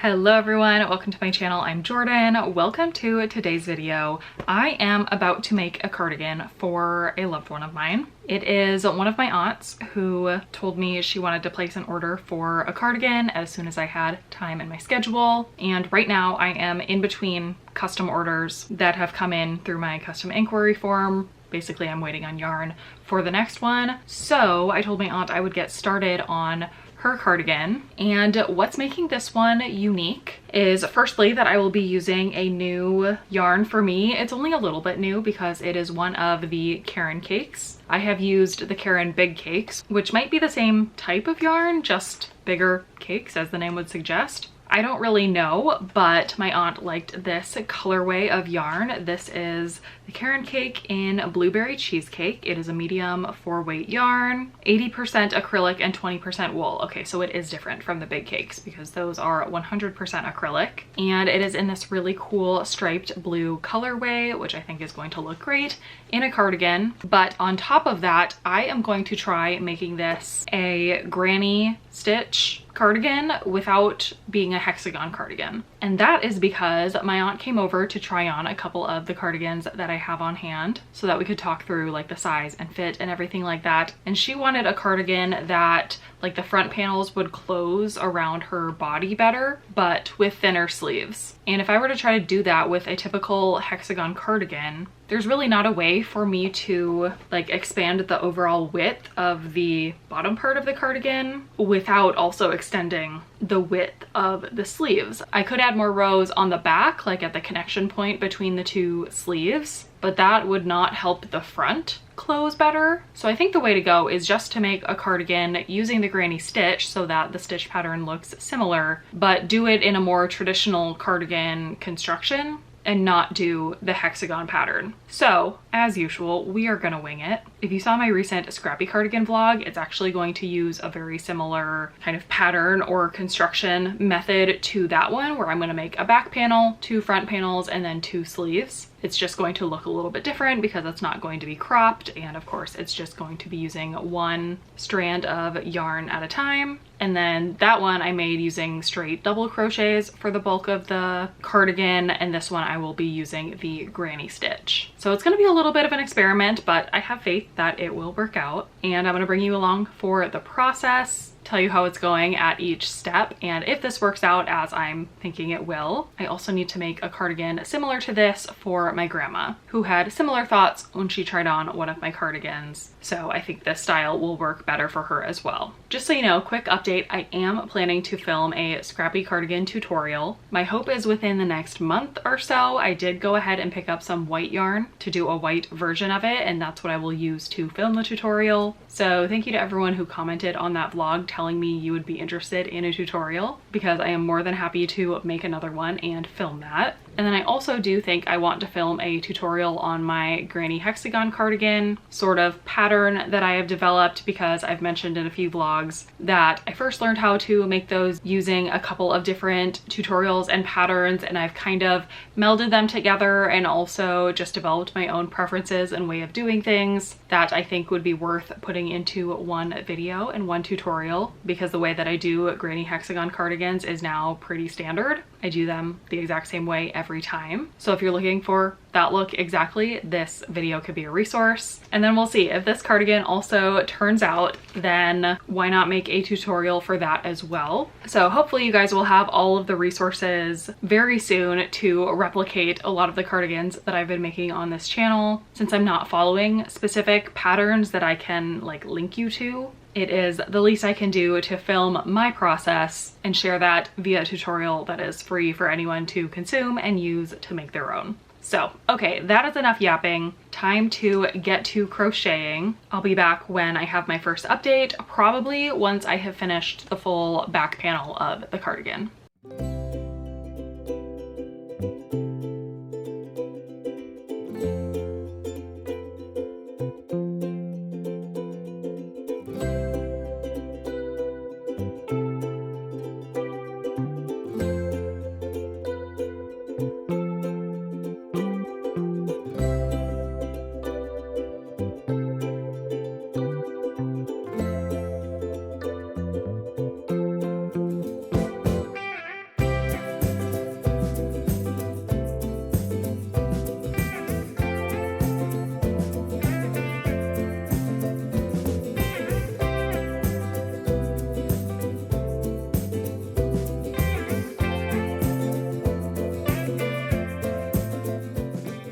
Hello everyone, welcome to my channel. I'm Jordyn. Welcome to today's video. I am about to make a cardigan for a loved one of mine. It is one of my aunts who told me she wanted to place an order for a cardigan as soon as I had time in my schedule. And right now I am in between custom orders that have come in through my custom inquiry form. Basically, I'm waiting on yarn for the next one. So I told my aunt I would get started on her cardigan. And what's making this one unique is firstly that I will be using a new yarn for me. It's only a little bit new because it is one of the Caron cakes. I have used the Caron big cakes, which might be the same type of yarn, just bigger cakes as the name would suggest. I don't really know, but my aunt liked this colorway of yarn. This is the Caron cake in blueberry cheesecake. It is a medium 4-weight yarn, 80% acrylic and 20% wool. Okay, so it is different from the big cakes because those are 100% acrylic. And it is in this really cool striped blue colorway, which I think is going to look great in a cardigan. But on top of that, I am going to try making this a granny stitch cardigan without being a hexagon cardigan. And that is because my aunt came over to try on a couple of the cardigans that I have on hand so that we could talk through like the size and fit and everything like that. And she wanted a cardigan that like the front panels would close around her body better, but with thinner sleeves. And if I were to try to do that with a typical hexagon cardigan, there's really not a way for me to like expand the overall width of the bottom part of the cardigan without also extending the width of the sleeves. I could add more rows on the back, like at the connection point between the two sleeves, but that would not help the front close better. So I think the way to go is just to make a cardigan using the granny stitch so that the stitch pattern looks similar, but do it in a more traditional cardigan construction and not do the hexagon pattern. So as usual, we are gonna wing it. If you saw my recent scrappy cardigan vlog, it's actually going to use a very similar kind of pattern or construction method to that one, where I'm gonna make a back panel, 2 front panels, and then 2 sleeves. It's just going to look a little bit different because it's not going to be cropped, and of course it's just going to be using 1 strand of yarn at a time. And then that one I made using straight double crochets for the bulk of the cardigan, and this one I will be using the granny stitch. So it's going to be a little bit of an experiment, but I have faith that it will work out. And I'm going to bring you along for the process, tell you how it's going at each step, and if this works out as I'm thinking it will. I also need to make a cardigan similar to this for my grandma, who had similar thoughts when she tried on one of my cardigans. So I think this style will work better for her as well. Just so you know, quick update, I am planning to film a scrappy cardigan tutorial. My hope is within the next month or so. I did go ahead and pick up some white yarn to do a white version of it, and that's what I will use to film the tutorial. So thank you to everyone who commented on that vlog telling me you would be interested in a tutorial, because I am more than happy to make another one and film that. And then I also do think I want to film a tutorial on my granny hexagon cardigan sort of pattern that I have developed, because I've mentioned in a few vlogs that I first learned how to make those using a couple of different tutorials and patterns, and I've kind of melded them together and also just developed my own preferences and way of doing things that I think would be worth putting into one video and one tutorial, because the way that I do granny hexagon cardigans is now pretty standard. I do them the exact same way every time. So if you're looking for that look exactly, this video could be a resource. And then we'll see if this cardigan also turns out, then why not make a tutorial for that as well. So hopefully you guys will have all of the resources very soon to replicate a lot of the cardigans that I've been making on this channel. Since I'm not following specific patterns that I can like link you to, it is the least I can do to film my process and share that via a tutorial that is free for anyone to consume and use to make their own. So, okay, that is enough yapping. Time to get to crocheting. I'll be back when I have my first update, probably once I have finished the full back panel of the cardigan.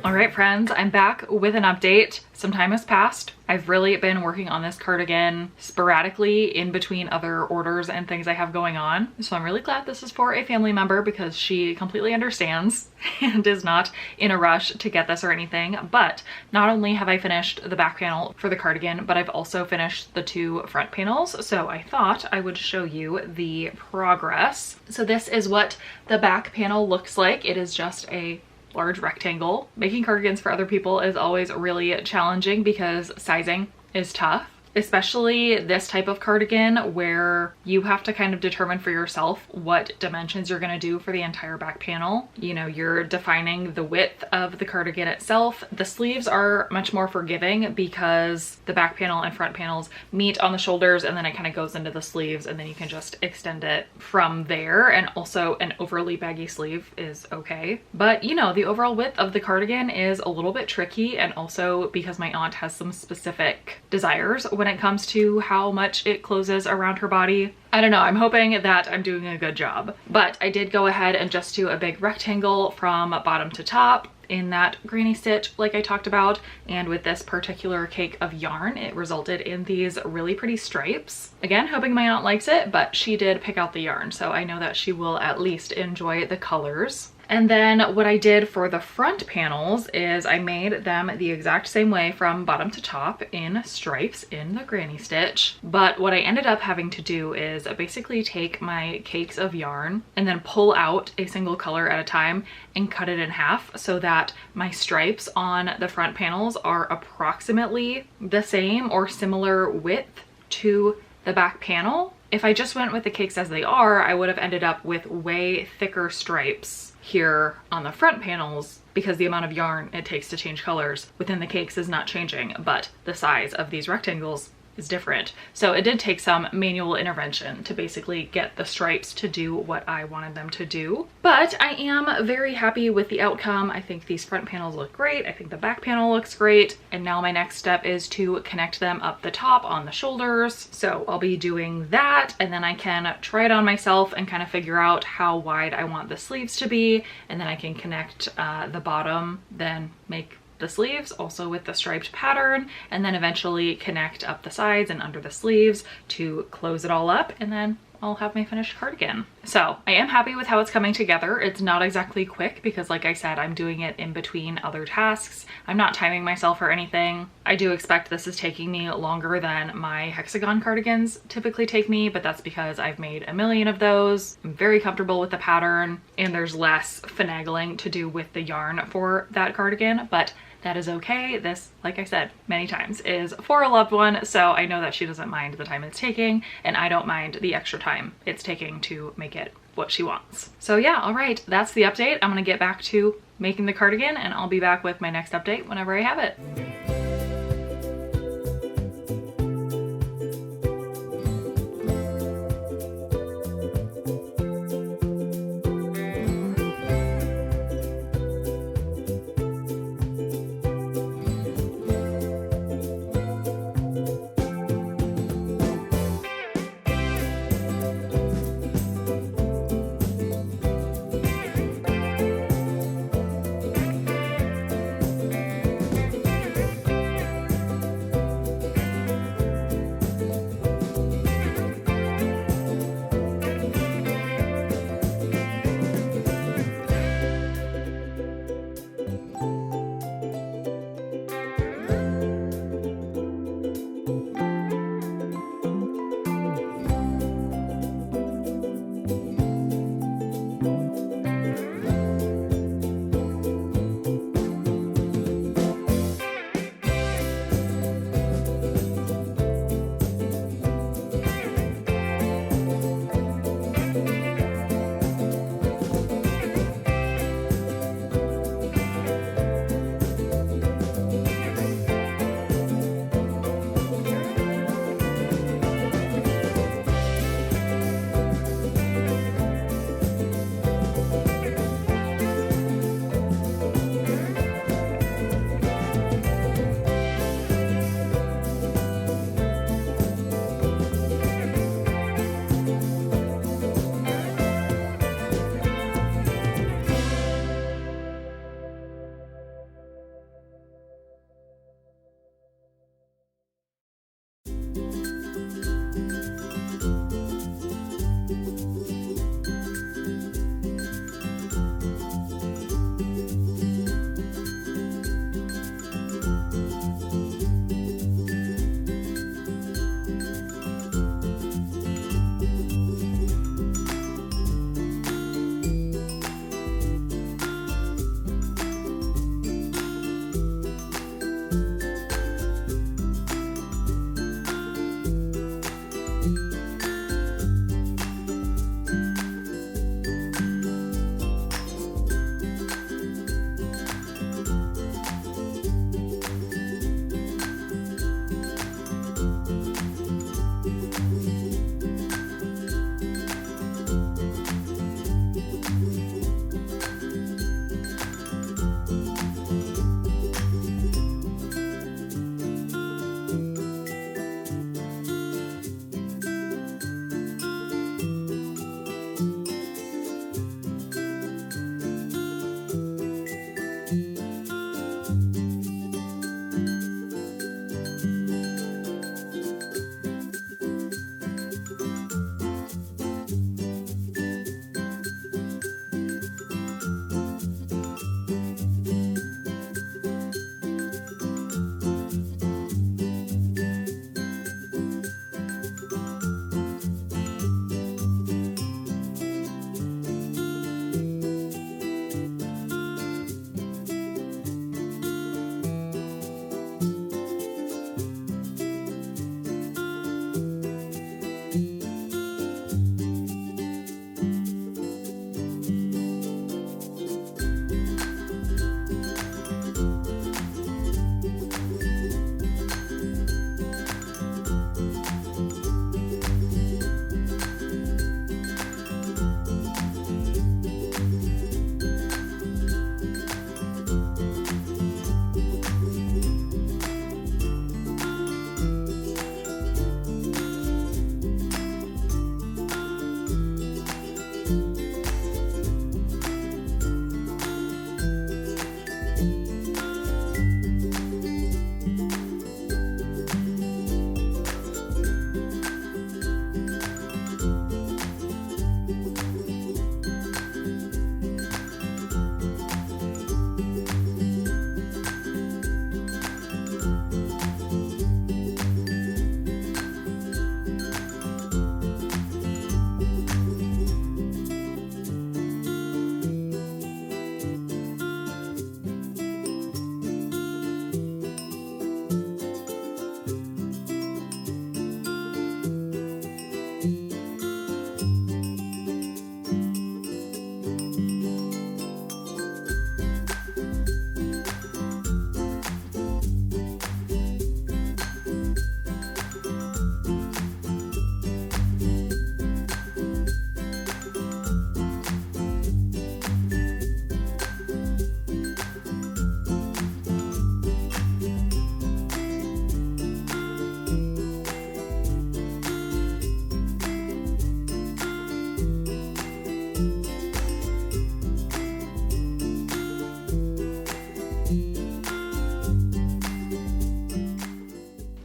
All right, friends, I'm back with an update. Some time has passed. I've really been working on this cardigan sporadically in between other orders and things I have going on. So I'm really glad this is for a family member because she completely understands and is not in a rush to get this or anything. But not only have I finished the back panel for the cardigan, but I've also finished the 2 front panels. So I thought I would show you the progress. So this is what the back panel looks like. It is just a large rectangle. Making cardigans for other people is always really challenging because sizing is tough, especially this type of cardigan where you have to kind of determine for yourself what dimensions you're going to do for the entire back panel. You know, you're defining the width of the cardigan itself. The sleeves are much more forgiving because the back panel and front panels meet on the shoulders and then it kind of goes into the sleeves and then you can just extend it from there. And also an overly baggy sleeve is okay. But you know, the overall width of the cardigan is a little bit tricky, and also because my aunt has some specific desires when it comes to how much it closes around her body. I don't know, I'm hoping that I'm doing a good job. But I did go ahead and just do a big rectangle from bottom to top in that granny stitch like I talked about, and with this particular cake of yarn it resulted in these really pretty stripes. Again, hoping my aunt likes it, but she did pick out the yarn, so I know that she will at least enjoy the colors. And then what I did for the front panels is I made them the exact same way from bottom to top in stripes in the granny stitch. But what I ended up having to do is basically take my cakes of yarn and then pull out a single color at a time and cut it in half so that my stripes on the front panels are approximately the same or similar width to the back panel. If I just went with the cakes as they are, I would have ended up with way thicker stripes here on the front panels because the amount of yarn it takes to change colors within the cakes is not changing, but the size of these rectangles is different. So it did take some manual intervention to basically get the stripes to do what I wanted them to do. But I am very happy with the outcome. I think these front panels look great. I think the back panel looks great. And now my next step is to connect them up the top on the shoulders. So I'll be doing that, and then I can try it on myself and kind of figure out how wide I want the sleeves to be. And then I can connect the bottom, then make the sleeves also with the striped pattern, and then eventually connect up the sides and under the sleeves to close it all up, and then I'll have my finished cardigan. So I am happy with how it's coming together. It's not exactly quick because, like I said, I'm doing it in between other tasks. I'm not timing myself or anything. I do expect this is taking me longer than my hexagon cardigans typically take me, but that's because I've made a million of those. I'm very comfortable with the pattern and there's less finagling to do with the yarn for that cardigan, but that is okay. This, like I said many times, is for a loved one, so I know that she doesn't mind the time it's taking, and I don't mind the extra time it's taking to make it what she wants. So yeah, all right, that's the update. I'm gonna get back to making the cardigan, and I'll be back with my next update whenever I have it.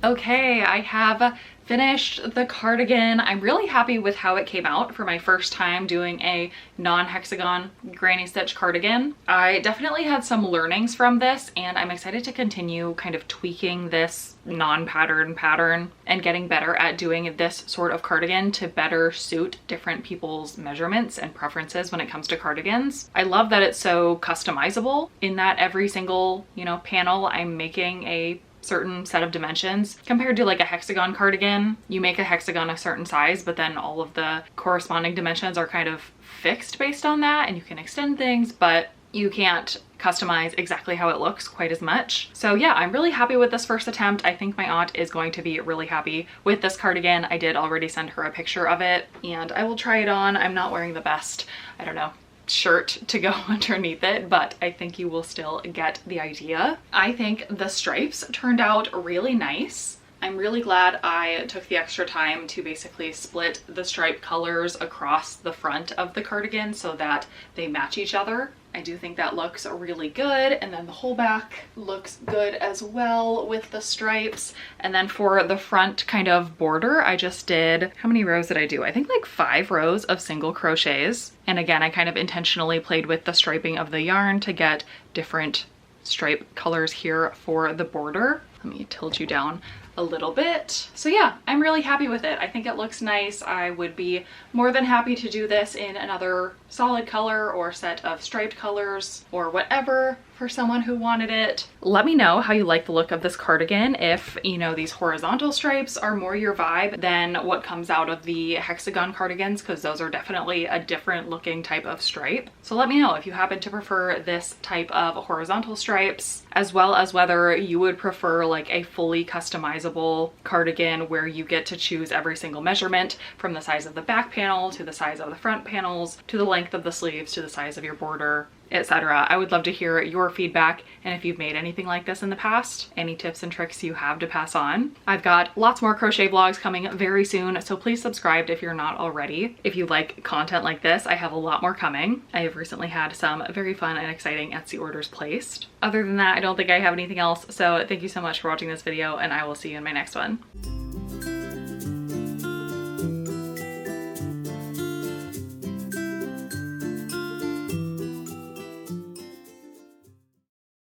Okay, I have finished the cardigan. I'm really happy with how it came out for my first time doing a non-hexagon granny stitch cardigan. I definitely had some learnings from this, and I'm excited to continue kind of tweaking this non-pattern pattern and getting better at doing this sort of cardigan to better suit different people's measurements and preferences when it comes to cardigans. I love that it's so customizable in that every single, you know, panel I'm making a certain set of dimensions compared to like a hexagon cardigan. You make a hexagon a certain size, but then all of the corresponding dimensions are kind of fixed based on that, and you can extend things, but you can't customize exactly how it looks quite as much. So yeah, I'm really happy with this first attempt. I think my aunt is going to be really happy with this cardigan. I did already send her a picture of it, and I will try it on. I'm not wearing the best, I don't know, shirt to go underneath it, but I think you will still get the idea. I think the stripes turned out really nice. I'm really glad I took the extra time to basically split the stripe colors across the front of the cardigan so that they match each other. I do think that looks really good, and then the whole back looks good as well with the stripes. And then for the front kind of border, I just did, how many rows did I do? I think like 5 rows of single crochets. And again, I kind of intentionally played with the striping of the yarn to get different stripe colors here for the border. Let me tilt you down a little bit. So yeah, I'm really happy with it. I think it looks nice. I would be more than happy to do this in another solid color or set of striped colors or whatever for someone who wanted it. Let me know how you like the look of this cardigan. If, you know, these horizontal stripes are more your vibe than what comes out of the hexagon cardigans, because those are definitely a different looking type of stripe. So let me know if you happen to prefer this type of horizontal stripes, as well as whether you would prefer like a fully customizable cardigan where you get to choose every single measurement, from the size of the back panel to the size of the front panels to the length of the sleeves to the size of your border, etc. I would love to hear your feedback, and if you've made anything like this in the past, any tips and tricks you have to pass on. I've got lots more crochet vlogs coming very soon, so please subscribe if you're not already. If you like content like this, I have a lot more coming. I have recently had some very fun and exciting Etsy orders placed. Other than that, I don't think I have anything else, so thank you so much for watching this video, and I will see you in my next one.